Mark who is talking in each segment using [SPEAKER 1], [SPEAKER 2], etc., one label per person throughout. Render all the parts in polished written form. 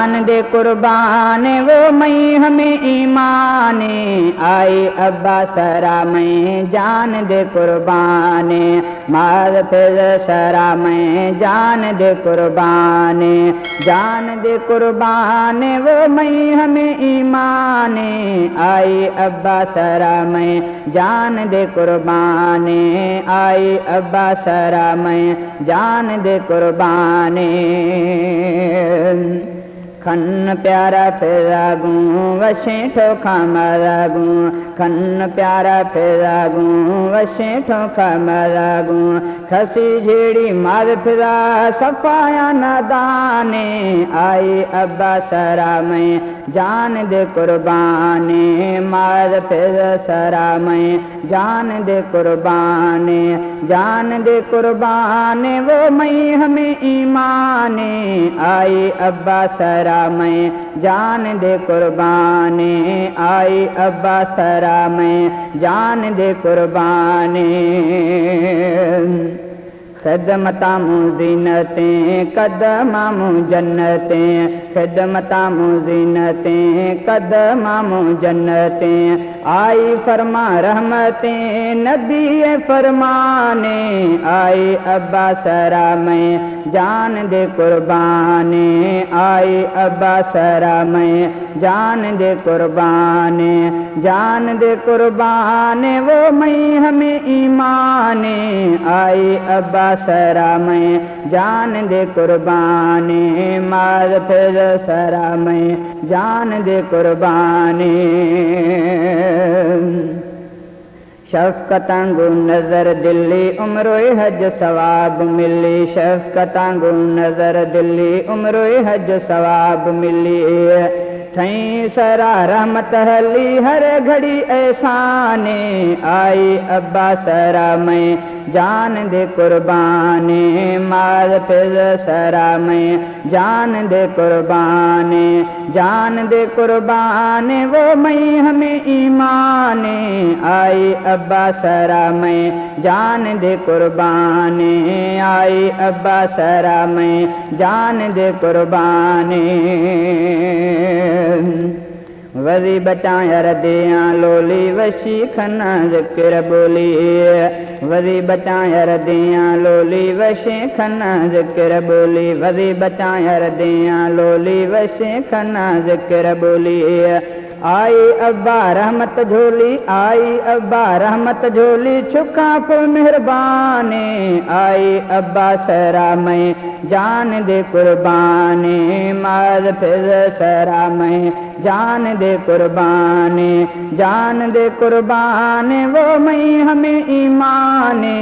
[SPEAKER 1] जान दे कुर्बान वो मई हमें ईमान, आई अब्बा सरा में जान दे कुर्बान, मार फिर सरा में जान दे कुर्बान, जान दे कुर्बान वो मई हमें ईमान, आई अब्बा सरा में जान दे कुर्बान, आई अब्बा सरा में जान दे कुर्बान। खन प्यारा फिरागू वशे ठोखा मरागू, खन प्यारा फिरागू वशे ठोखा मरागू, खसी झेड़ी मार फिरा सफाया नादाने, आई अब्बा सरा में जान दे कुर्बाने, मार फिर सरा में जान दे कुर्बाने, जान दे कुर्बाने वो मई हमें ईमाने, आई अब्बा सरा में जान दे कुर्बाने, आई अब्बा सरा में जान दे कुर्बाने। खिदमतामू ज़ीनतें कदमामू जन्नतें, खिदमतामू ज़ीनतें कदमामू जन्नतें, आई फरमा रहमतें नबी फरमाने, आई अब्बा सरा में जान दे कुर्बाने, आई अब्बा सरा में जान दे कुर्बाने, जान दे कुर्बाने वो मई हमें ईमाने, आई अब्बा सरा में जान दे कुर्बाने, मार फिर सरा में जान दे कुर्बाने। शफ़क़तांगू नज़र दिल्ली उम्रोए हज सवाब मिली, शफ़क़तांगू नज़र दिल्ली उम्रोए हज सवाब मिली, ठई सरा रहमत हली हर घड़ी एहसाने, आई अब्बा सरा में जान दे कुर्बाने, मार फिर सरा में जान दे कुर्बाने, जान दे कुर्बाने वो मई हमें ईमाने, आई अब्बा सरा में जान दे कुर्बाने, आई अब्बा सरा में जान दे कुर्बाने। वज़ी बचाया रदियाँ लोली वशी खन्ना ज़िक्र बोली, वज़ी बचाया रदियाँ लोली वशी खन्ना ज़िक्र बोली, वज़ी बचाया रदियाँ लोली वशी खन्ना ज़िक्र बोली, आई अब्बा रहमत झोली, आई अब्बा रहमत झोली छुका फुल मेहरबाने, आई अब्बा सरा में जान दे कुर्बाने, मार फिर सरा में जान दे कुर्बाने, जान दे कुर्बाने वो मई हमें ईमाने,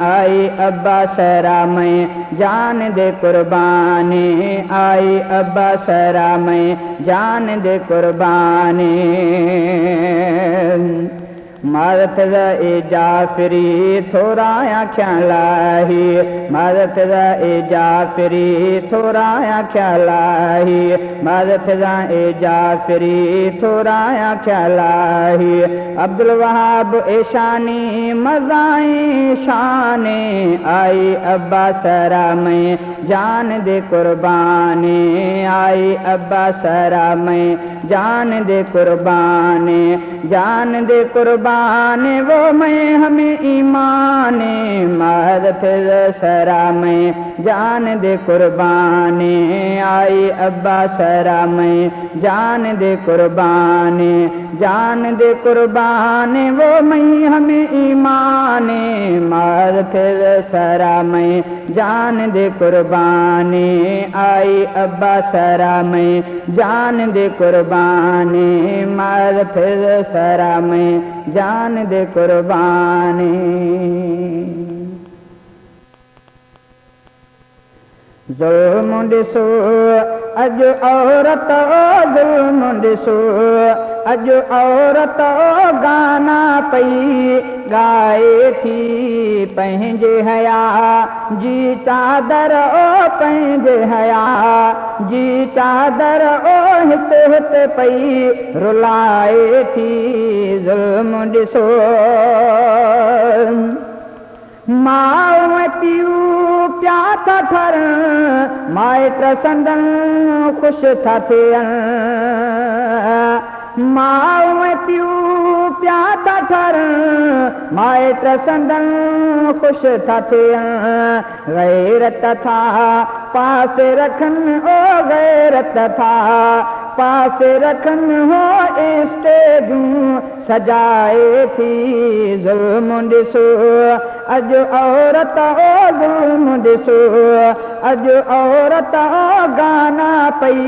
[SPEAKER 1] आई अब्बा सरा में जान दे कुर्बाने, आई अब्बा सरा में जान दे कुर्बाने। मारफिज़ा ए जाफरी थोड़ा आख्या लाही, मारफिज़ा ए जाफरी थोड़ा आख्या लाही, मारफिज़ा ए जाफरी थोड़ा आख्या लाही, अब्दुल वहाब ए शानी मज़ाई शाने, आई अब्बा सरा में जान दे कुर्बाने, आई अब्बा सरा में जान दे कुर्बाने, जान दे कुर्बाने वो मैं हमें ईमाने, मार फिर सरा में जान दे कुर्बाने, आई अब्बा सरा में जान दे कुर्बाने, जान दे कुर्बाने वो मैं हमें ईमाने, मार फिर सरा में जान दे कुर्बाने, आई अब्बा सरा में जान दे कुर्बाने, मार फिर सरा में जान दे कुर्बानी। ज़ुल्म ॾिसो अॼु औरत ज़ुल्म ॾिसो अॼु औरत गाना पई ॻाए थी पंहिंजे हया जी चादर ओ पंहिंजे हया जी चादर ओ हित हित पई रुलाए थी। ज़ुल्म ॾिसो माउ पीउ पिया था ठरन माइट संदन ख़ुशि था थियनि माउ ऐं पीउ पिया था ठरन माइट संदन ख़ुशि था थियनि गैरत था पासे रखनि ओ गैरत था पासे रखनि हो स्टेजूं सजाए थी ज़ुल्म ॾिसो अॼु औरत ओ ज़ुल्म ॾिसो अॼु औरत गाना पई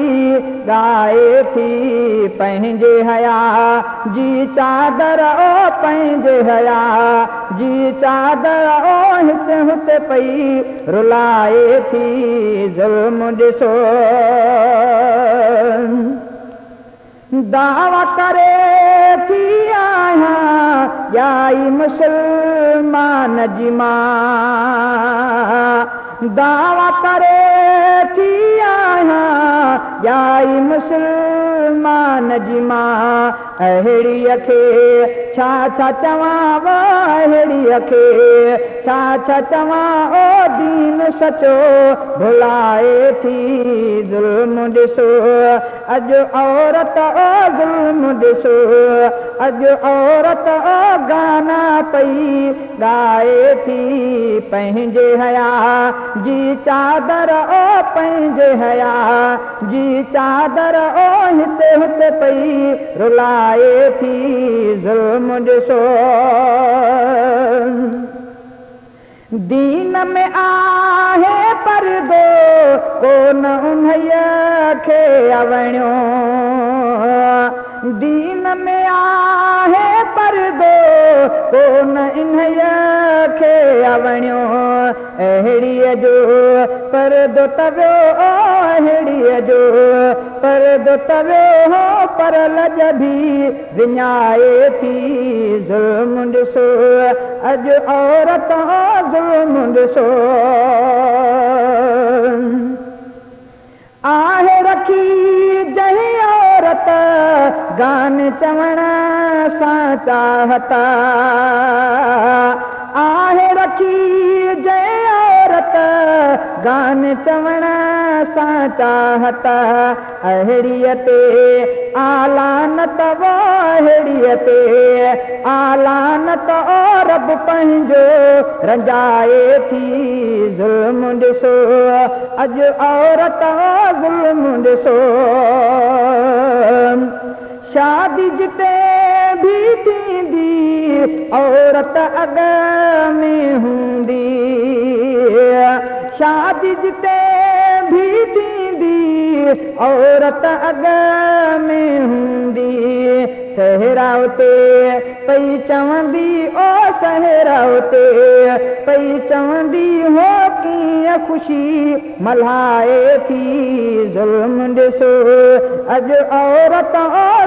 [SPEAKER 1] ॻाए थी पंहिंजे हया जी चादर ओ पंहिंजे हया जी चादर ओ हिते हुते पई रुलाए थी ज़ुल्म ॾिसो दावा करे थी आहियां याई मुसलमान जी मां दावा करे थी आहियां याई मुसलमान जी मां अहिड़ीअ खे छा छा चवां अहिड़ीअ खे छा छा चवां ओ दीन सचो भुलाए थी ज़ुल्म ॾिसो अॼु औरत ओ ज़ुल्म ॾिसो अॼु औरत ओ गाना पई ॻाए थी पंहिंजे हया जी चादर ओ पंहिंजे हया जी चादर ओ हिते हुते पई रुलाए थी ज़ुल्म ॾिसो दीन में आहे परदो कोन उन्हीअ खे अवणियो दीन में आहे परदो कोन इन्हीअ खे अवणियो अहिड़ीअ जो परदो तवियो अहिड़ीअ जो परदो तवियो हो पर लज बि विञाए थी ज़ुल्म ॾिसो अॼु औरत ज़ुल्म ॾिसो आहे रखी जंहिं औरत गान चवण सां चाहत आहे रखी जंहिं औरत गान चवण सां चाहत अहिड़ीअ ते आलानत अहिड़ीअ ते आलानत रब पंहिंजो रंजाए थी ज़ुल्म ॾिसो अॼु औरत ज़ुल्म ॾिसो शादी जिते भी थींदी औरत अॻ में हूंदी शादी जिते भी थींदी औरत अॻ में हूंदी सहरा उते पई चवंदी ओ सहरा उते पई चवंदी हो कीअं ख़ुशी मल्हाए थी ज़ुल्म ॾिसो अॼु औरत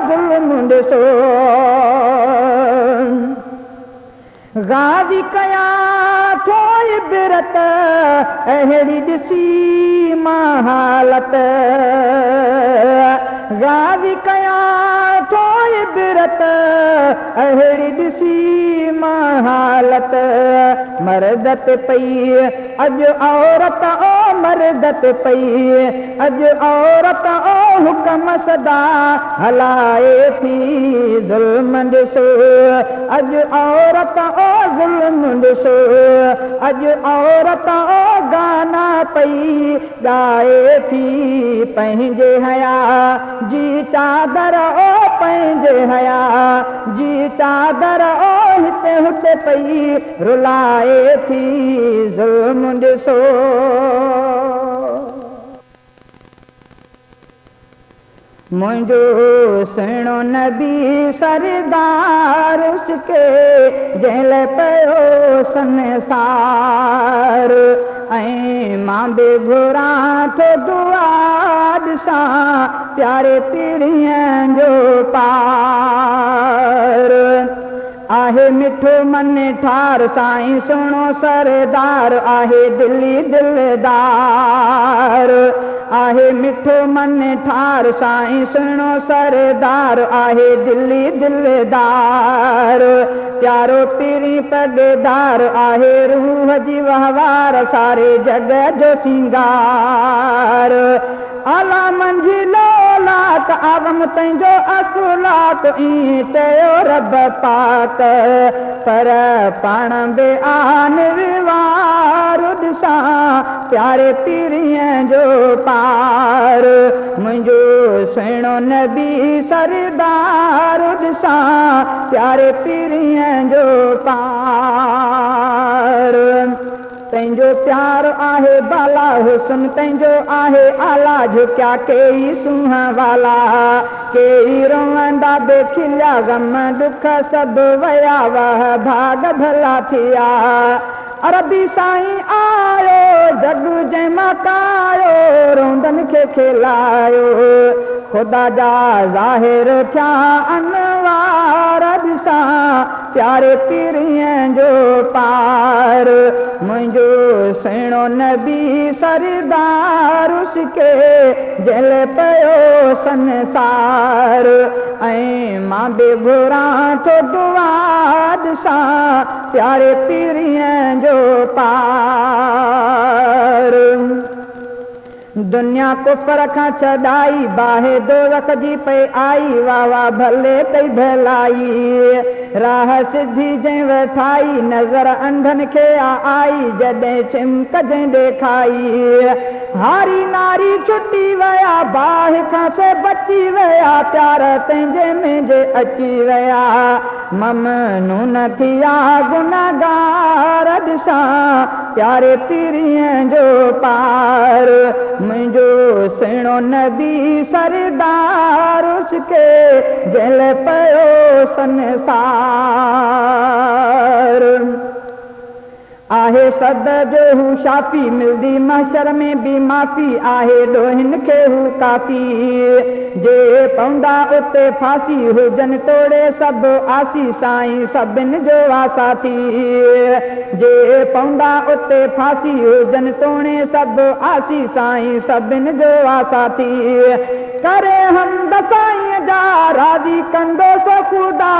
[SPEAKER 1] ज़ुल्म ॾिसो गाज़ी कयां थो इबरत अहिड़ी ॾिसी मां हालत गाज़ी कयां थो इबरत अहिड़ी ॾिसी मां हालत मर्दत पई अॼु औरत ओ मर्दत पई अॼु औरत ओ हुकम सदा हलाए थी ज़ुल्म ॾिसो अॼु औरत ओ ज़ुल्म ॾिसो अॼु औरत ओ गाना पई ॻाए थी पंहिंजे हया जी चादर ओ पंहिंजे हया जी चादर ओ हिते हुते पई रुलाए थी ज़ुल्म ॾिसो मुंहिंजो सुहिणो नबी सरदार उसके जंहिं लाइ पियो संसार ऐं मां बि घुरां थो दुआ ॾिसां प्यारे पीढ़ीअ जो पार आहे मिठो मन ठार साईं सुणो सरदार आहे दिली दिलदार आहे मिठो मन ठार साईं सुणो सरदार आहे दिली दिलदार प्यारो पीरी पगदार आहे रूह जी वहवार सारे जग जो सिंगार आला मंजिलो लाक आगम तंहिंजो असुलाक ई चयो रब पाक पर पाण बे आन विवार ॾिसां प्यारे पीरीअ जो पार मुंहिंजो सुहिणो नबी सरदार ॾिसां प्यारे पीरीअ जो पार तंहिंजो प्यार आहे बाला हुस्न तंहिंजो आहे आला झुकिया केई सूंह वाला केई रोवंदा बेखिलिया गम दुख सभु वया वह भाग भला थिया अरबी साईं आयो जग जंहिं मकायो रोंदनि खे खिलायो ख़ुदा जा ज़ाहिर थिया अनवार ॾिसां प्यारे पीरीअ जो पार मुंहिंजो सुहिणो नबी सरदार उसके जल पियो संसार ऐं मां बि घुरां थो दुआ ॾिसां प्यारे पीरीअ जो पार दुनिया कुफर खां छॾाई बाहे दोज़ख जी पई आई वाह वाह भले कई भलाई राह सिधी जंहिं वठाई नज़र अंधनि खे आई जॾहिं चिमक जंहिं ॾेखाई हारी नारी छुटी विया बाहि खां से बची विया प्यार तंहिंजे मुंहिंजे अची विया ममनून थिया गुनाहगार ॾिसां प्यारे पीरीअ जो पार मुंहिंजो सुहिणो नबी सरदार उसके जल पियो संसार आहे सद जो हू शाफी मिलदी महशर में भी माफ़ी आहे ॾोहिन खे हू काफ़ी जे पवंदा उते फांसी हुजनि तोड़े सभु आसी साईं सभिनि जो आसाथी जे पवंदा उते फांसी हुजनि तोड़े सभु आसी साईं सभिनि जो आसाथी करे हमद साईं जा राज़ी कंदो सो ख़ुदा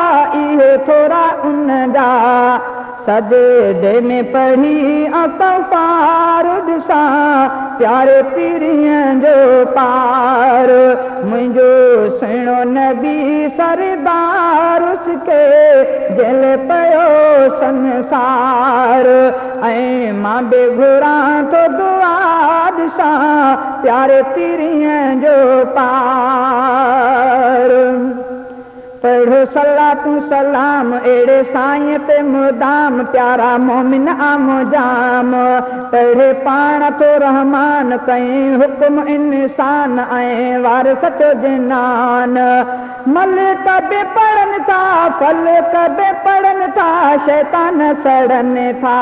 [SPEAKER 1] इहे थोरा उन जा सजदे में पढ़ी अस्तग़फ़ार ॾिसां प्यारे पीरीअ जो पार मुंहिंजो सुहिणो नबी सरदार उसके जल पियो संसार ऐं मां बि घुरां थो दुआ ॾिसां प्यारे पीरीअ जो पार पढ़ो सलाह तू सलाम एड़े साईं पे मुदाम प्यारा मोमिन आमो जाम पढ़े पाण तो रहमान कई हुक्म इंसान ऐं वारिस जो जिनान मलिक बि पढ़नि था फलक बि पढ़नि था शैतान सड़नि था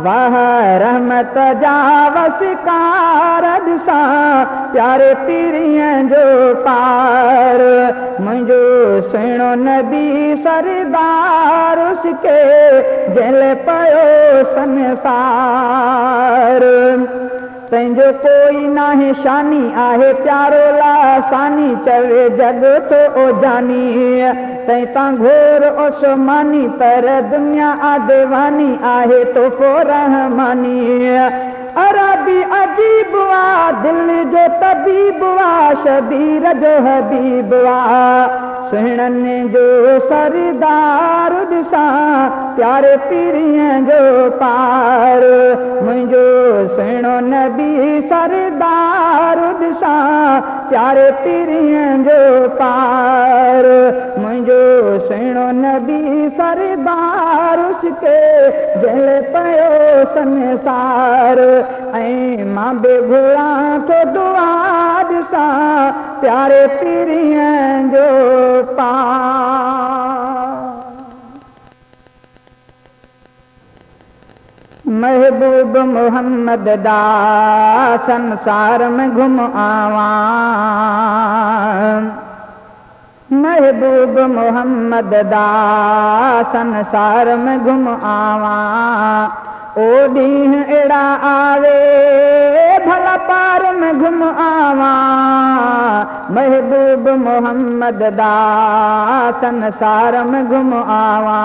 [SPEAKER 1] वाह रहमत जा वसकार ॾिसां प्यारे पीरीअ जो पार मुंहिंजो सुहिणो नबी सरदार उसके जल पियो संसार तंहिंजो कोई नाहे शानी आहे प्यारो लासानी चवे जग तो ओ जानी तंहिं तां घोर ओसमानी पर दुनिया आदेवानी आहे तोहफ़ो रहमानी अरबी अजीब वा दिल जो तबीब वा शबीर जो हबीब वा सुहिणनि जो सरदार ॾिसां प्यारे पीरीअ जो पार मुंहिंजो सुहिणो नबी सरदार ॾिसां प्यारे पीरीअ जो पार मुंहिंजो सुहिणो नबी सरदार उसके जल पियो संसार ऐं मां बि घुरां थो दुआ ॾिसां प्यारे पीरीअ जो पार महबूब मोहम्मद दा संसार में घुम आवां महबूब मोहम्मद दा संसार में घुम आवा। ओ ॾींह अहिड़ा आवे भला पार में घुम आवा। महबूब मोहम्मद दा संसार में घुम आवा।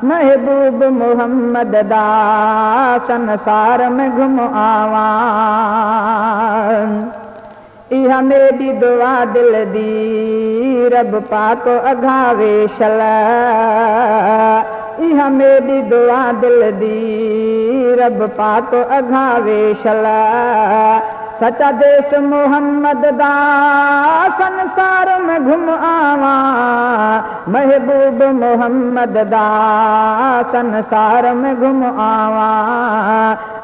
[SPEAKER 1] महबूब मोहम्मद दा संसार में घुम आवा। इहा मेरी दुआ दिल दी रब पाक अघावे शला। इहा मेरी दुआ दिल दी रब पाक अघावे शला। सचा देश मोहम्मद दा संसार में घुम आवा। महबूब मोहम्मद दा संसार में घुम आवा।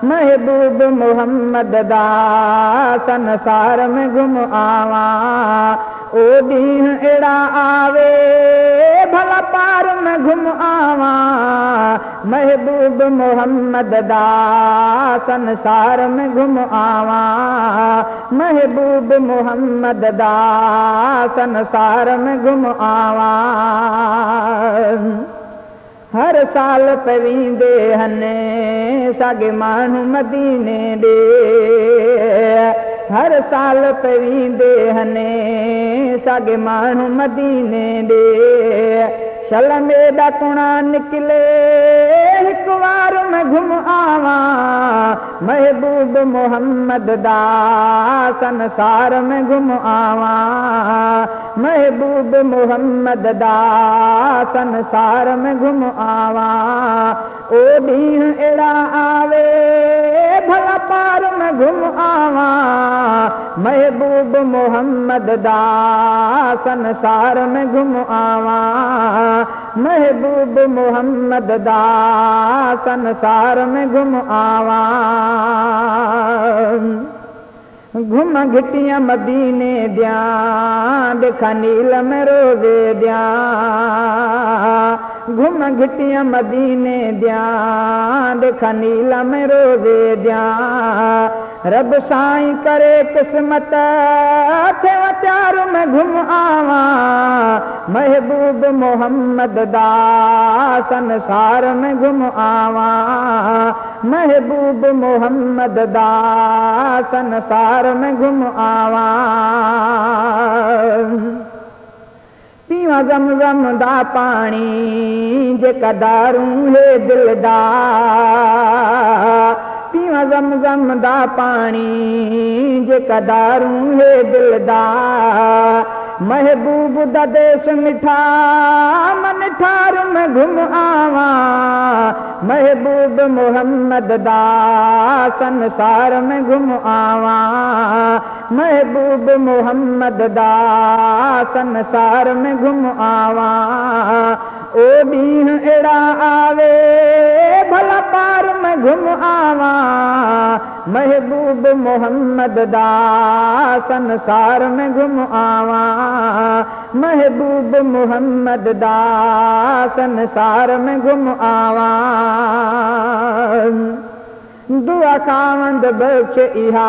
[SPEAKER 1] महबूब मोहम्मद दा संसार में घुम आवा। ओ ॾींह अहिड़ा आवे भला पार में घुम आवा। महबूब मोहम्मद दा संसार में घुम आवा। महबूब मोहम्मद दा संसार में घुम आवा। हर साल पवींदे हने सागे माण्हू मदीने ॾे। हर साल पवींदे हने सागे माण्हू मदीने ॾे। शल मेॾा कुणा निकले हिक वार में घुम आवा। महबूब मोहम्मद दा संसार में घुम आवा। महबूब मोहम्मद दा संसार में घुम आवा। ओ ॾींह अहिड़ा आवे भला पार में घुम आवा। महबूब मोहम्मद दा संसार में घुम आवा। महबूब मोहम्मद दा संसार में घुम आवा। घुम घिटियां मदीने दिया देखा नील में रोज़े दिया। घुम घिटियां मदीने दिया देखा नील में रोज़े दिया। रब साईं करे किस्मत थे चार में घुम आवा। महबूब मोहम्मद दा संसार में घुम आवा। महबूब मोहम्मद दा संसार में घुम आवा। पीवा ज़मज़म दा पानी जेका दारूं है दिल दा। पीवा ज़मज़म दा पानी जेका दारूं है दिल दा। महबूब दा देश मिठा मन ठार में घुम आवा। महबूब मोहम्मद दा संसार में घुम आवा। महबूब मोहम्मद दा संसार में घुम आवा। ओ ॾींह अहिड़ा आवे भला पार में घुम आवा। महबूब मोहम्मद दा संसार में घुम आवा। महबूब मोहम्मद दा संसार में घुम आवा। दुआ खावंद बख्श इहा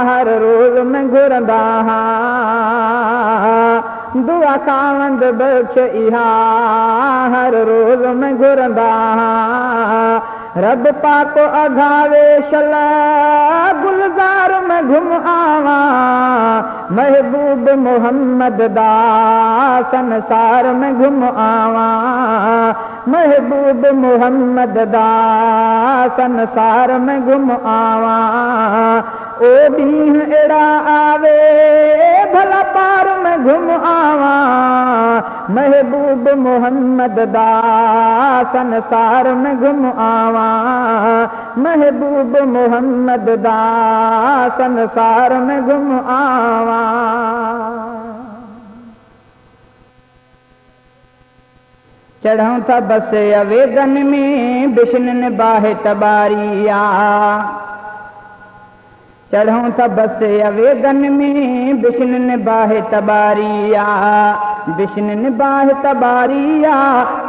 [SPEAKER 1] हर रोज़ में घुरंदा हा। दुआ खावंद बख्श इहा हर रोज़ में घुरंदा हा। रब पाको अघावे शला गुलजार में घुम आवा। महबूब मोहम्मद दा संसार में घुम आवा। महबूब मोहम्मद दा संसार में घुम आवा। ओ ॾींह अहिड़ा आवे भला पार में घुम आवा। महबूब मोहम्मद दा संसार में घुम आवा। महबूब मोहम्मद दा संसार में घुम आवा। चढ़ूं था बस अवेदन में बिश्नन बाहे तबारिया। चढ़ूं था बस अवेदन में बिश्नन बाहे तबारिया। बिश्नन बाहे तबारिया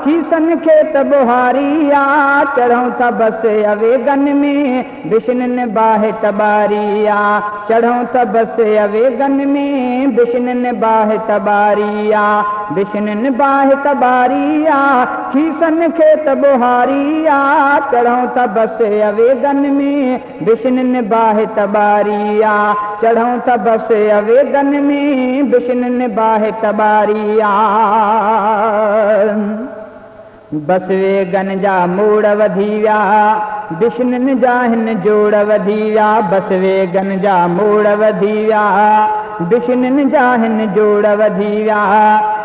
[SPEAKER 1] खीसन खेत बुहारिया। चढ़ूं था बस अवेदन में बिश्नन बाहे तबारिया। चढ़ूं था बस अवेदन में बिश्नन बाहे तबारिया। बिशनिन बाहि तबारिया खीसन खेत बुहारिया चढ़ूं त बस अवेगन में बिशनिन बाहि तबारिया चढ़ूं त बस अवेगन में बिशनिन बाहि तबारिया बस वेगन जा मोड़ वधी विया बिशनिन जा हिन जोड़ वधी विया बस वेगन जा मोड़ वधी विया बिशनिन जा हिन जोड़ वधी विया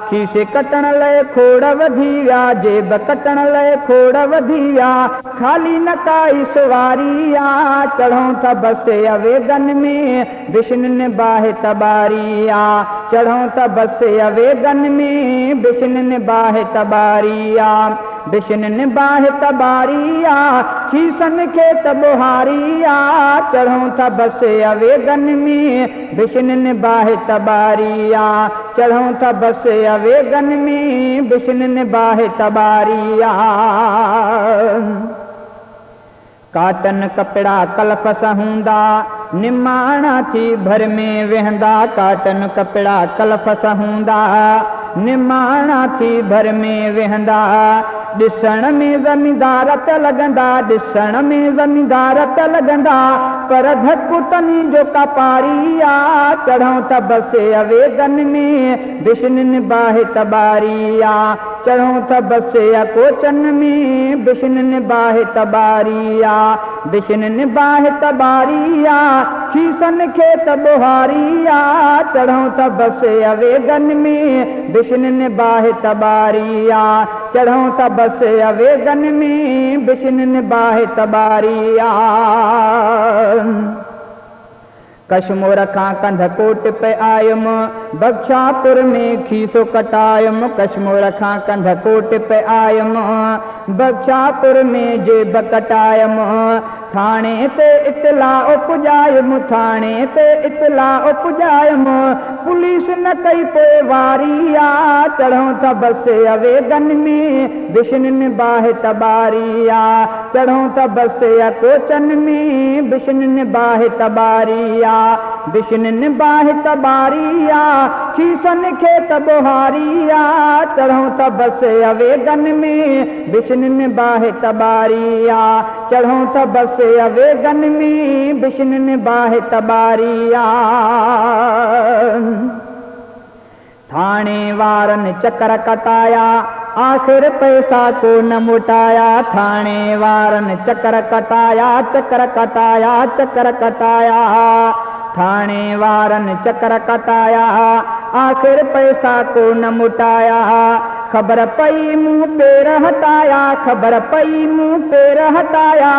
[SPEAKER 1] खीसे कटण लाइ खोड़ वधी विया जेब कटण लाइ खोड़ वधी विया खाली न काई सुवारिया चढ़ूं त बस अवेगन में बिशनिन बाहि तबारिया चढ़ूं त बस अवेगन में बिशनिन बाहि तबारिया बिशनिन बाहि तबारिया खीसन खेत बुहारिया चढ़ूं त बस अवेगन में बिशनिन बाहि तबारिया चढ़ूं त बस अवेगन में बिशनिन बाहि तबारिया काटन कपड़ा कलफस हूंदा निमाणा थी भर में वेहंदा काटन कपड़ा कलफस हूंदा निमाणा थी भर में वेहंदा ॾिसण में ज़मींदार त लॻंदा ॾिसण में ज़मींदार त लॻंदा पर धकु तनी जो कपारिया चढ़ूं त बस अवेगन में बिशनिन बाहि तबारिया चढ़ूं त बस कोचन में बिशनिन बाहि तबारिया बिशनिन बाहि तबारिया खीसन खेत बुहारिया चढ़ूं त बस अवेगन में बिशनिन बाहि तबारिया चढ़ूं त बस अवेगन में बिशनिन बाहि तबारिया कश्मीर खां कंधकोट पे आयुम बख्शापुर में खीसो कटायुम कश्मीर खां कंधकोट पे आयुम बख्शापुर में जेब कटायुम थाने ते इतला उपजायुम थाने ते इतला उपजायुम पुलिस न कई पोइ वारिया चढ़ूं त बस अवेगन में बिशनिन बाहि तबारिया चढ़ूं त बस कोचन में बिशनिन बाहि तबारिया बिशनिन बाहि तबारिया खीसन खेत बुहारिया चढ़ूं त बस अवेगन में बिशनिन बाहि तबारिया चढ़ूं त बस अवेगन में बिशनिन बाहि तबारिया थाने वारन चक्कर कटाया आखिर पैसा को न मुटाया थाने वारन चक्कर कटाया चक्कर कटाया चक्कर कटाया थाने वारन चक्कर कटाया आखिर पैसा को न मुटाया खबर पई मुंह पे रहताया खबर पई मुंह पे रहताया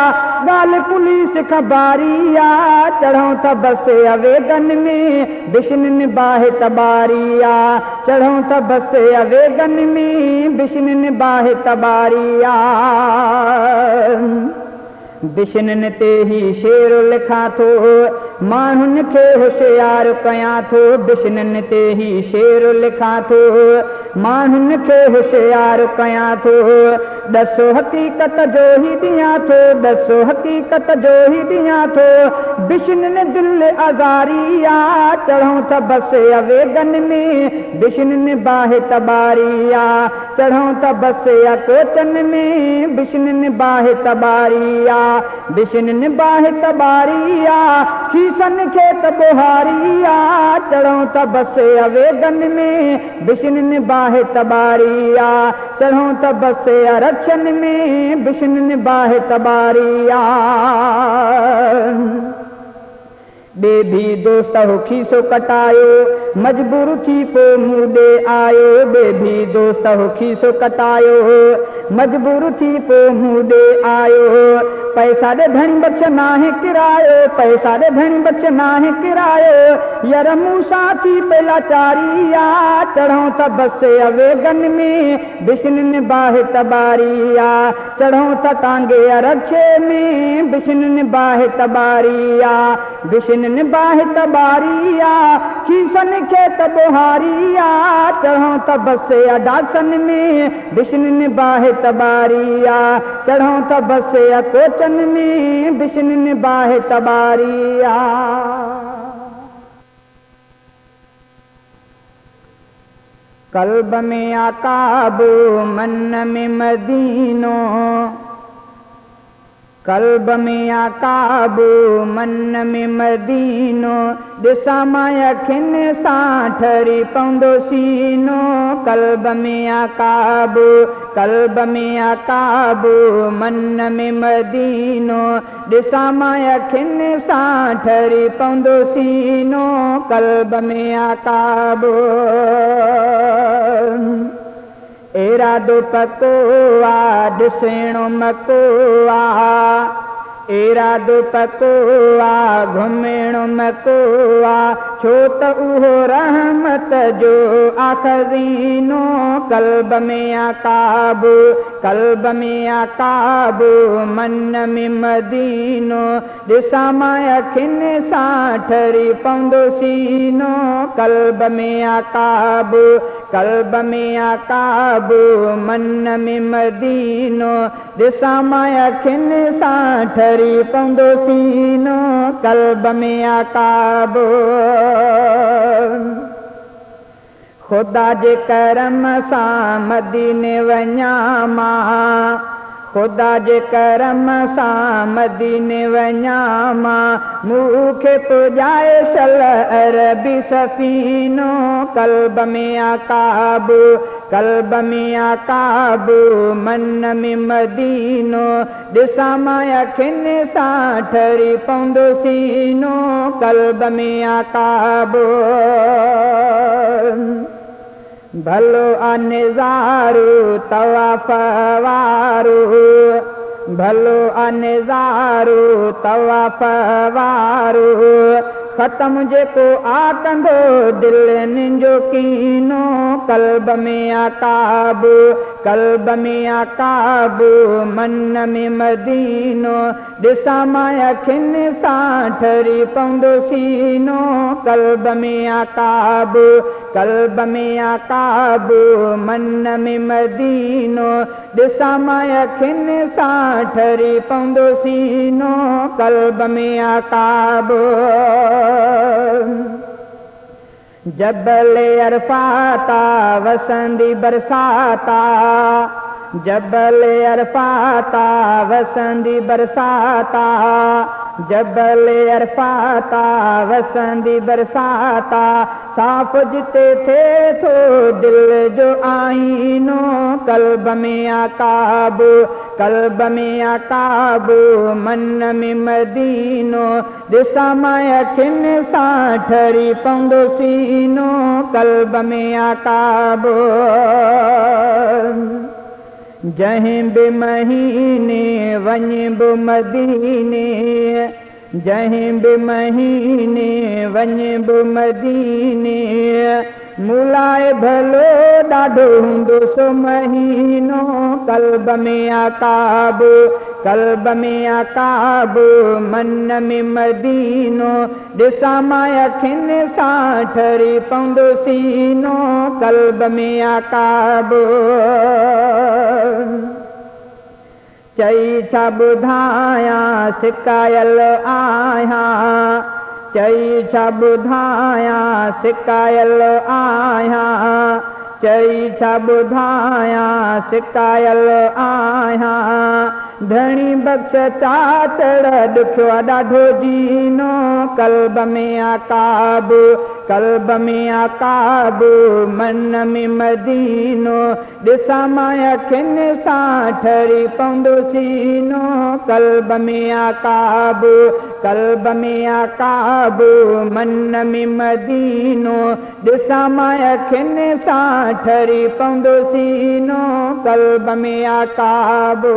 [SPEAKER 1] गाल पुलिस खबारिया चढ़ूं त बस अवेगन में बिशनिन बाहि तबारिया चढ़ूं त बस अवेगन में बिशनिन बाहि तबारिया बिशनिन ते ही शेर लिखा थो माण्हुनि खे होशियार कयां थो बिशनिन ते ही शेर लिखा थो माण्हुनि खे होशियार कयां थो ॾसो हक़ीक़त जो ही ॾियां थो ॾसो हक़ीक़त जो ही ॾियां थो बिशनिन दिल अज़ारिया चढ़ूं त बस अवेगन में बिशनिन बाहि तबारिया चढ़ूं त बस कोचन में बिशनिन बाहि तबारिया बिशनिन बाहि तबारिया खीसन खेत बुहारिया चढ़ूं त बस अवेगन में बिशनिन बाहि तबारिया चढ़ूं त बस आरक्षण में बिशनिन बाहि तबारिया ॿे भी दोस्त हो खीसो कटायो मजबूर थी पो मूं ॾे आयो ॿे भी दोस्त हो खीसो कटायो मजबूर थी पो मूं ॾे आयो पैसा ॾे धणी बच नाहे किरायो पैसा ॾे धणी बच नाहे किरायो यार मूं सां थी पेला चारिया चढ़ूं त बस अवेगन में बिशनिन बाहि तबारिया चढ़ूं त टांगे अरक्षे में बिशनिन बाहि तबारिया बिशनिन बाहि तबारिया खीसन खेत बुहारिया चढ़ूं त बस अडासन में बिशनिन बाहि तबारिया चढ़ूं त बस कोचन में बिशनिन बाहि तबारिया कल्ब में आकाबो मन में मदीनो, कल्ब में आकाबो मन में मदीनो, दिसा मां अखियुनि सां ठरी पवंदो सीनो। कल्ब में आकाबो, कल्ब में आकाबो मन में मदीनो, दिसा मां अखियुनि सां ठरी पवंदो सीनो। कल्ब में आकाबो इरादो पको आ ॾिसणो मको आ, इरादो पको आ घुमणो मको आ, छो त उहो रहमत जो आखज़ीनो। कल्ब में आकाबो, कल्ब में आकाबो मन में मदीनो, ॾिसा मां अखियुनि सां ठरी पवंदो सीनो। कल्ब में आकाबो, कल्ब में आकाबो मन में मदीनो, ॾिसा मां अखियुनि सां ठरी पवंदो सीनो। कल्ब में आकाबो ख़ुदा जे करम सां मदीने वञा मां, ख़ुदा जे करम सां मदीने वञा मां, मूंखे पुॼाए सल अरबी सफ़ीनो। कल्ब में आकाबो, कल्ब में आकाबो मन में मदीनो, ॾिसा मां अखियुनि सां ठरी पवंदो सीनो। कल्ब में आकाबो भलो आ निज़ारो तवाफ़ वारो, भलो आ निज़ारो तवाफ़ वारो, ख़त्म जेको आकंदो दिलनि जो कीनो। कल्ब में आकाबो, कल्ब में आकाबो मन में मदीनो, ॾिसा मां अखियुनि सां ठरी पवंदो सीनो। कल्ब में आकाबो, कल्ब में आकाबो मन में मदीनो, ॾिसा मां अखियुनि सां ठरी पवंदो सीनो। कल्ब में आकाबो जबल अरफाता वसंदी बरसाता, जबल अरफाता वसंदी बरसाता, जबल अरफाता वसंदी बरसाता, साफ़ जिते थे थो दिल जो आईनो। कल्ब में आकाबो, कल्ब में आकाबो मन में मदीनो, ॾिसा मां अखियुनि सां ठरी पवंदो सीनो। कल्ब में आकाबो जंहिं बि महीने वञ बि मदीने, जंहिं बि महीने वञ बि मदीने, मुलाए भलो ॾाढो हूंदो सो महीनो। कल्ब में आकाबो, कल्ब में आकाबो मन में मदीनो, ॾिसा मां अखियुनि सां ठरी पवंदो सीनो। कल्ब में आकाबो चई छा ॿुधायां सिकायल आहियां, चई छा ॿुधायां सिकायल आहियां, चई छा ॿुधायां सिकायल आहियां, धणी बख़्श चातड़ ॾुखियो आहे ॾाढो जीनो। कल्ब में आकाबो, कल्ब में आकाबो मन में मदीनो, ॾिसा मां अखियुनि सां ठरी पवंदो सीनो। कल्ब में आकाबो, कल्ब में आकाबो मन में मदीनो, ॾिसा मां अखियुनि सां ठरी पवंदो सीनो। कल्ब में आकाबो